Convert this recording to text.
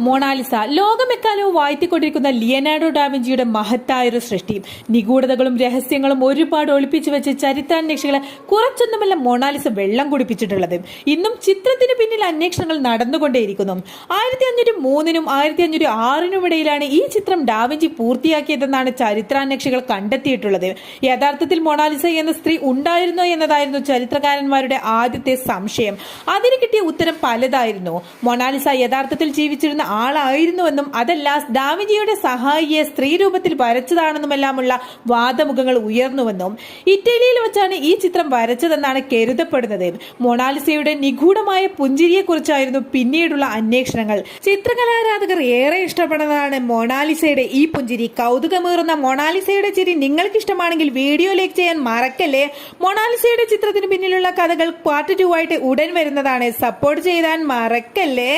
Mona Lisa ലോകമെക്കാലവും വാഴ്ത്തിക്കൊണ്ടിരിക്കുന്ന Leonardo ഡാവിഞ്ചിയുടെ മഹത്തായൊരു സൃഷ്ടി. നിഗൂഢതകളും രഹസ്യങ്ങളും ഒരുപാട് ഒളിപ്പിച്ചു വെച്ച് ചരിത്രാന്വേഷികളെ കുറച്ചൊന്നുമല്ല മൊണാലിസ വെള്ളം കുടിപ്പിച്ചിട്ടുള്ളത്. ഇന്നും ചിത്രത്തിന് പിന്നിൽ അന്വേഷണങ്ങൾ നടന്നുകൊണ്ടേയിരിക്കുന്നു. 1503-നും 1506-നും ഇടയിലാണ് ഈ ചിത്രം ഡാവിഞ്ചി പൂർത്തിയാക്കിയതെന്നാണ് ചരിത്രാന്വേഷികൾ കണ്ടെത്തിയിട്ടുള്ളത്. യഥാർത്ഥത്തിൽ മൊണാലിസ എന്ന സ്ത്രീ ഉണ്ടായിരുന്നോ എന്നതായിരുന്നു ചരിത്രകാരന്മാരുടെ ആദ്യത്തെ സംശയം. അതിന് കിട്ടിയ ഉത്തരം പലതായിരുന്നു. മൊണാലിസ യഥാർത്ഥത്തിൽ ജീവിച്ചിരുന്ന ആളായിരുന്നുവെന്നും അതല്ല ഡാവിഞ്ചിയുടെ സഹായിയെ സ്ത്രീ രൂപത്തിൽ വരച്ചതാണെന്നുമെല്ലാമുള്ള വാദമുഖങ്ങൾ ഉയർന്നുവെന്നും. ഇറ്റലിയിൽ വെച്ചാണ് ഈ ചിത്രം വരച്ചതെന്നാണ് കരുതപ്പെടുന്നത്. മൊണാലിസയുടെ നിഗൂഢമായ പുഞ്ചിരിയെക്കുറിച്ചായിരുന്നു പിന്നീടുള്ള അന്വേഷണങ്ങൾ. ചിത്രകലാരാധകർ ഏറെ ഇഷ്ടപ്പെടുന്നതാണ് മൊണാലിസയുടെ ഈ പുഞ്ചിരി. കൗതുകമേറുന്ന മൊണാലിസയുടെ ചിരി നിങ്ങൾക്ക് ഇഷ്ടമാണെങ്കിൽ വീഡിയോ ലൈക്ക് ചെയ്യാൻ മറക്കല്ലേ. മൊണാലിസയുടെ ചിത്രത്തിന് പിന്നിലുള്ള കഥകൾ പാർട്ട് 2 ആയിട്ട് ഉടൻ വരുന്നതാണ്. സപ്പോർട്ട് ചെയ്യാൻ മറക്കല്ലേ.